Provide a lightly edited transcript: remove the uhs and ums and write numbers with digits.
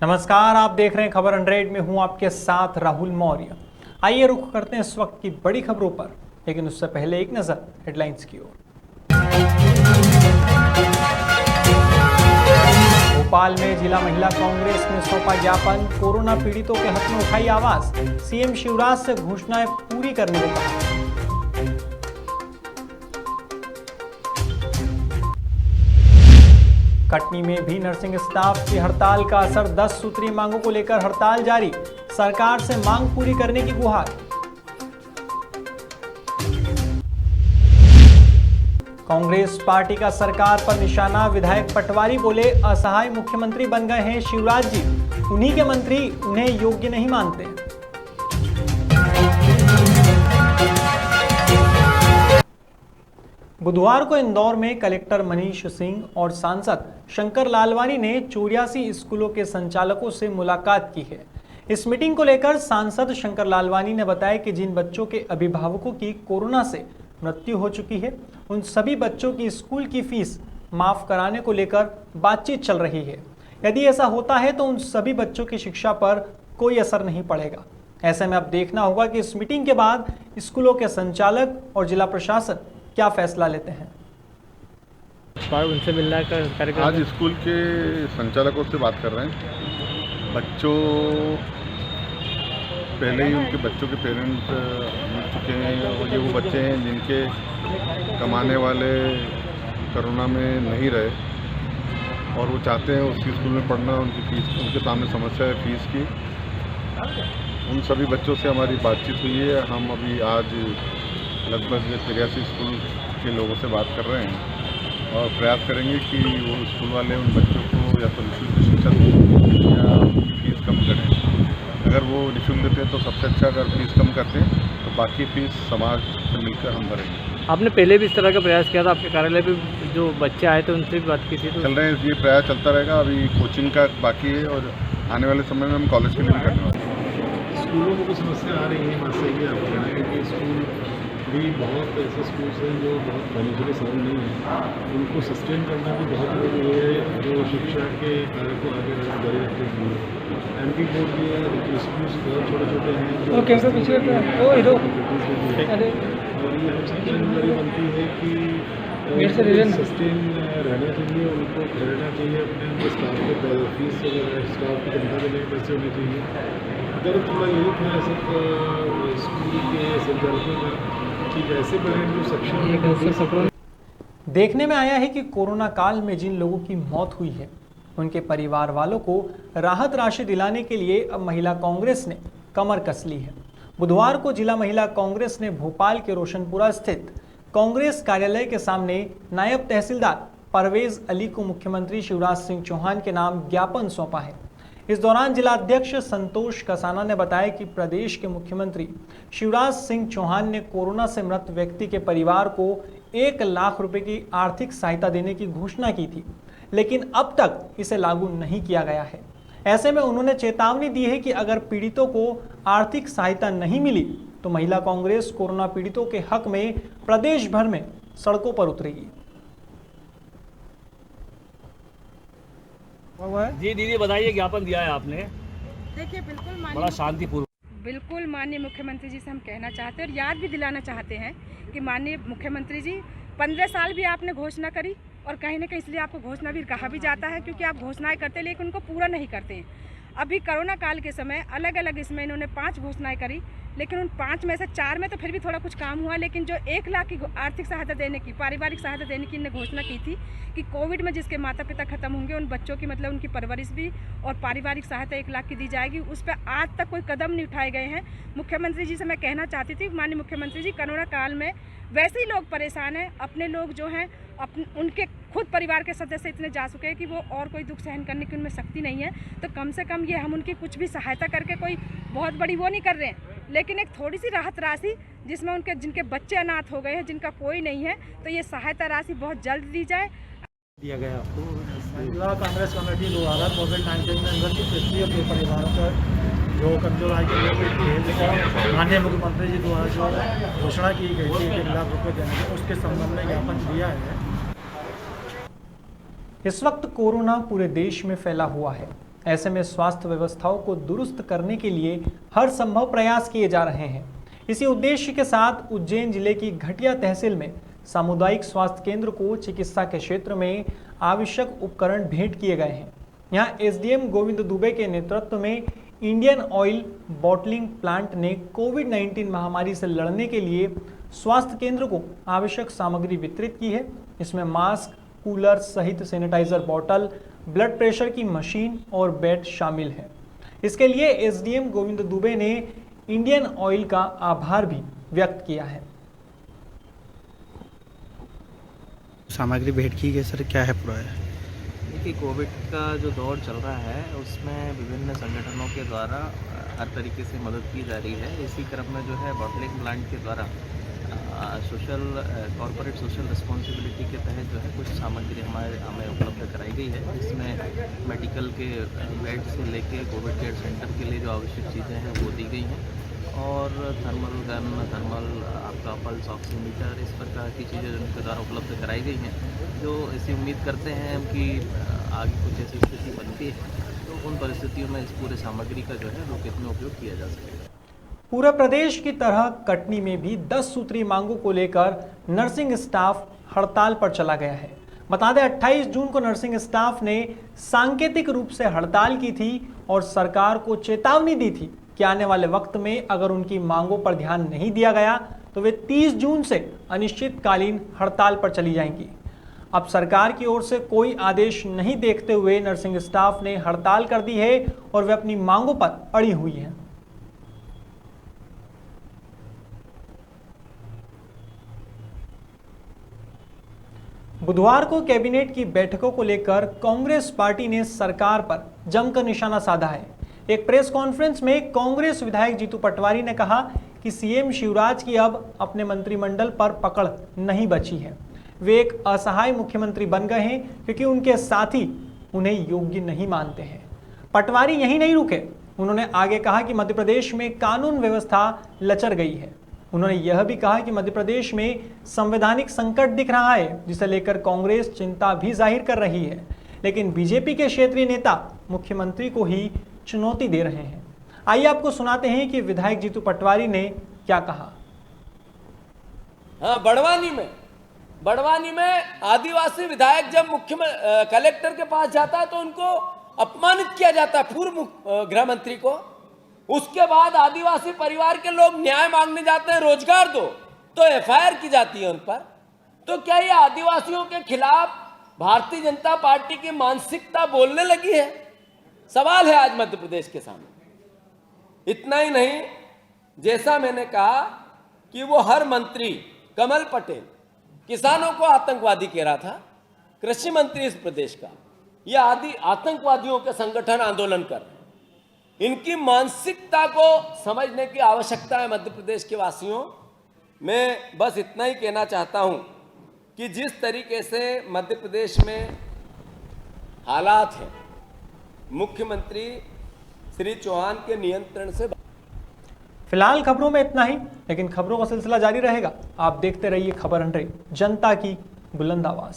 नमस्कार, आप देख रहे हैं खबर 100 में हूं आपके साथ राहुल मौर्य। आइए रुख करते हैं इस वक्त की बड़ी खबरों पर, लेकिन उससे पहले एक नजर हेडलाइंस की ओर। भोपाल में जिला महिला कांग्रेस ने सौंपा ज्ञापन, कोरोना पीड़ितों के हक में उठाई आवाज, सीएम शिवराज से घोषणाएं पूरी करने को कहा। कटनी में भी नर्सिंग स्टाफ की हड़ताल का असर, 10 सूत्री मांगों को लेकर हड़ताल जारी, सरकार से मांग पूरी करने की गुहार। कांग्रेस पार्टी का सरकार पर निशाना, विधायक पटवारी बोले असहाय मुख्यमंत्री बन गए हैं शिवराज जी, उन्हीं के मंत्री उन्हें योग्य नहीं मानते। बुधवार को इंदौर में कलेक्टर मनीष सिंह और सांसद शंकर लालवानी ने 84 स्कूलों के संचालकों से मुलाकात की है। इस मीटिंग को लेकर सांसद शंकर लालवानी ने बताया कि जिन बच्चों के अभिभावकों की कोरोना से मृत्यु हो चुकी है, उन सभी बच्चों की स्कूल की फीस माफ कराने को लेकर बातचीत चल रही है। यदि ऐसा होता है तो उन सभी बच्चों की शिक्षा पर कोई असर नहीं पड़ेगा। ऐसे में अब देखना होगा कि इस मीटिंग के बाद स्कूलों के संचालक और जिला प्रशासन क्या फैसला लेते हैं। उनसे मिलना का कार्यक्रम आज स्कूल के संचालकों से बात कर रहे हैं। बच्चों पहले ही उनके बच्चों के पेरेंट मिल चुके हैं और ये वो बच्चे हैं जिनके कमाने वाले कोरोना में नहीं रहे और वो चाहते हैं उसी स्कूल में पढ़ना। उनकी फीस, उनके सामने समस्या है फीस की। उन सभी बच्चों से हमारी बातचीत हुई है। हम अभी आज लगभग 83 स्कूल के लोगों से बात कर रहे हैं और प्रयास करेंगे कि वो स्कूल वाले उन बच्चों को या तो निःशुल्क शिक्षा दें या उनकी फीस कम करें। अगर वो निःशुल्क देते हैं तो सबसे अच्छा, अगर फीस कम करते हैं तो बाकी फीस समाज से मिलकर हम भरेंगे। आपने पहले भी इस तरह का प्रयास किया था, आपके कार्यालय पे जो बच्चे आए थे उनसे भी बात की थी? तो चल रहे हैं, ये प्रयास चलता रहेगा। अभी कोचिंग का बाकी है और आने वाले समय में हम कॉलेज के लिए भी करने वाले हैं। स्कूलों को कुछ समस्या आ रही है, बात सही है आप कहना है कि स्कूल भी बहुत ऐसे स्कूल्स हैं जो बहुत फाइनेंशियली साउंड नहीं है, उनको सस्टेन करना भी बहुत जरूरी है जो शिक्षा के कार्य को आगे जारी रखते हैं। एमपी बोर्ड के स्कूल्स बहुत छोटे छोटे हैं जो और ये सबसे जिम्मेदारी बनती है कि सस्टेन रहने के लिए उनको ठहरना चाहिए, अपने स्टाफ के फीस वगैरह स्टाफ की तनख्वाह देने के पैसे होने चाहिए। अगर थोड़ा यही था सब स्कूल के संचालकों का कि ऐसे पेरेंट जो सक्षम। देखने में आया है कि कोरोना काल में जिन लोगों की मौत हुई है उनके परिवार वालों को राहत राशि दिलाने के लिए अब महिला कांग्रेस ने कमर कस ली है। बुधवार को जिला महिला कांग्रेस ने भोपाल के रोशनपुरा स्थित कांग्रेस कार्यालय के सामने नायब तहसीलदार परवेज अली को मुख्यमंत्री शिवराज सिंह चौहान के नाम ज्ञापन सौंपा है। इस दौरान जिलाध्यक्ष संतोष कसाना ने बताया कि प्रदेश के मुख्यमंत्री शिवराज सिंह चौहान ने कोरोना से मृत व्यक्ति के परिवार को 1 लाख रुपए की आर्थिक सहायता देने की घोषणा की थी, लेकिन अब तक इसे लागू नहीं किया गया है। ऐसे में उन्होंने चेतावनी दी है कि अगर पीड़ितों को आर्थिक सहायता नहीं मिली तो महिला कांग्रेस कोरोना पीड़ितों के हक में प्रदेश भर में सड़कों पर उतरेगी। जी दीदी बताइए, ज्ञापन दिया है आपने? देखिए बिल्कुल बड़ा शांतिपूर्वक, बिल्कुल माननीय मुख्यमंत्री जी से हम कहना चाहते हैं और याद भी दिलाना चाहते हैं कि माननीय मुख्यमंत्री जी 15 साल भी आपने घोषणा करी और कहीं ना कहीं इसलिए आपको घोषणा भी कहा भी जाता है क्योंकि आप घोषणाएं करते हैं लेकिन उनको पूरा नहीं करते हैं। अभी कोरोना काल के समय अलग अलग इसमें इन्होंने 5 घोषणाएं करी, लेकिन उन 5 में से 4 में तो फिर भी थोड़ा कुछ काम हुआ, लेकिन जो 1 लाख की आर्थिक सहायता देने की, पारिवारिक सहायता देने की इन्होंने घोषणा की थी कि कोविड में जिसके माता पिता खत्म होंगे उन बच्चों की मतलब उनकी परवरिश भी और पारिवारिक सहायता 1 लाख की दी जाएगी, उस पर आज तक कोई कदम नहीं उठाए गए हैं। मुख्यमंत्री जी से मैं कहना चाहती थी, माननीय मुख्यमंत्री जी कोरोना काल में वैसे ही लोग परेशान हैं, अपने लोग जो हैं उनके खुद परिवार के सदस्य इतने जा चुके हैं कि वो और कोई दुख सहन करने की उनमें शक्ति नहीं है, तो कम से कम ये हम उनकी कुछ भी सहायता करके कोई बहुत बड़ी वो नहीं कर रहे हैं, लेकिन एक थोड़ी सी राहत राशि जिसमें उनके जिनके बच्चे अनाथ हो गए हैं, जिनका कोई नहीं है, तो ये सहायता राशि बहुत जल्द दी जाए। दिया गया आपको जिला कांग्रेस कमेटी द्वारा कोविड-19 में मृत व्यक्तियों के परिवारों का जो कमजोर आय के लोग माननीय मुख्यमंत्री जी द्वारा जो घोषणा की गई थी 1 लाख रुपये देने की, उसके संबंध में ज्ञापन दिया है। इस वक्त कोरोना पूरे देश में फैला हुआ है। ऐसे में स्वास्थ्य व्यवस्थाओं को दुरुस्त करने के लिए हर संभव प्रयास किए जा रहे हैं। इसी उद्देश्य के साथ उज्जैन जिले की घटिया तहसील में सामुदायिक स्वास्थ्य केंद्र को चिकित्सा के क्षेत्र में आवश्यक उपकरण भेंट किए गए हैं। यहाँ एसडीएम गोविंद दुबे के नेतृत्व में इंडियन ऑयल बॉटलिंग प्लांट ने कोविड-19 महामारी से लड़ने के लिए स्वास्थ्य केंद्र को आवश्यक सामग्री वितरित की है। इसमें मास्क, कूलर सहित सैनिटाइजर बॉटल, ब्लड प्रेशर की मशीन और बेड शामिल है। इसके लिए एसडीएम गोविंद दुबे ने इंडियन ऑयल का आभार भी व्यक्त किया है। सामग्री भेंट की गई सर, क्या है पूरा? देखिए, कोविड का जो दौर चल रहा है उसमें विभिन्न संगठनों के द्वारा हर तरीके से मदद की जा रही है। इसी क्रम में जो है बॉटलिंग प्लांट के द्वारा कॉर्पोरेट सोशल रिस्पॉन्सिबिलिटी के तहत जो है कुछ सामग्री हमें उपलब्ध कराई गई है। इसमें मेडिकल के बेड से लेके कोविड केयर सेंटर के लिए जो आवश्यक चीज़ें हैं वो दी गई हैं, और थर्मल गन, थर्मल आपका पल्स ऑक्सीमीटर, इस प्रकार की चीज़ें उनके द्वारा उपलब्ध कराई गई हैं, जो ऐसी उम्मीद करते हैं कि आगे कुछ ऐसी स्थिति बनती है तो उन परिस्थितियों में इस पूरे सामग्री का जो है रोकेत में उपयोग किया जा सकेगा। पूरे प्रदेश की तरह कटनी में भी 10 सूत्री मांगों को लेकर नर्सिंग स्टाफ हड़ताल पर चला गया है। बता दें 28 जून को नर्सिंग स्टाफ ने सांकेतिक रूप से हड़ताल की थी और सरकार को चेतावनी दी थी कि आने वाले वक्त में अगर उनकी मांगों पर ध्यान नहीं दिया गया तो वे 30 जून से अनिश्चितकालीन हड़ताल पर चली जाएंगी। अब सरकार की ओर से कोई आदेश नहीं देखते हुए नर्सिंग स्टाफ ने हड़ताल कर दी है और वे अपनी मांगों पर अड़ी हुई हैं। बुधवार को कैबिनेट की बैठकों को लेकर कांग्रेस पार्टी ने सरकार पर जमकर निशाना साधा है। एक प्रेस कॉन्फ्रेंस में कांग्रेस विधायक जीतू पटवारी ने कहा कि सीएम शिवराज की अब अपने मंत्रिमंडल पर पकड़ नहीं बची है। वे एक असहाय मुख्यमंत्री बन गए हैं क्योंकि उनके साथी उन्हें योग्य नहीं मानते हैं। पटवारी यहीं नहीं रुके, उन्होंने आगे कहा कि मध्य प्रदेश में कानून व्यवस्था लचर गई है। उन्होंने यह भी कहा कि मध्य प्रदेश में संवैधानिक संकट दिख रहा है, जिसे लेकर कांग्रेस चिंता भी जाहिर कर रही है, लेकिन बीजेपी के क्षेत्रीय नेता मुख्यमंत्री को ही चुनौती दे रहे हैं। आइए आपको सुनाते हैं कि विधायक जीतू पटवारी ने क्या कहा। हाँ, बड़वानी में आदिवासी विधायक जब कलेक्टर के पास जाता है तो उनको अपमानित किया जाता है, पूर्व गृह मंत्री को। उसके बाद आदिवासी परिवार के लोग न्याय मांगने जाते हैं, रोजगार दो, तो एफआईआर की जाती है उन पर। तो क्या ये आदिवासियों के खिलाफ भारतीय जनता पार्टी की मानसिकता बोलने लगी है? सवाल है आज मध्य प्रदेश के सामने। इतना ही नहीं, जैसा मैंने कहा कि वो हर मंत्री कमल पटेल किसानों को आतंकवादी कह रहा था, कृषि मंत्री इस प्रदेश का, ये आदि आतंकवादियों के संगठन आंदोलन कर रहे हैं। इनकी मानसिकता को समझने की आवश्यकता है मध्य प्रदेश के वासियों। मैं बस इतना ही कहना चाहता हूं कि जिस तरीके से मध्य प्रदेश में हालात हैं, मुख्यमंत्री श्री चौहान के नियंत्रण से। फिलहाल खबरों में इतना ही, लेकिन खबरों का सिलसिला जारी रहेगा। आप देखते रहिए खबर 100, जनता की बुलंद आवाज।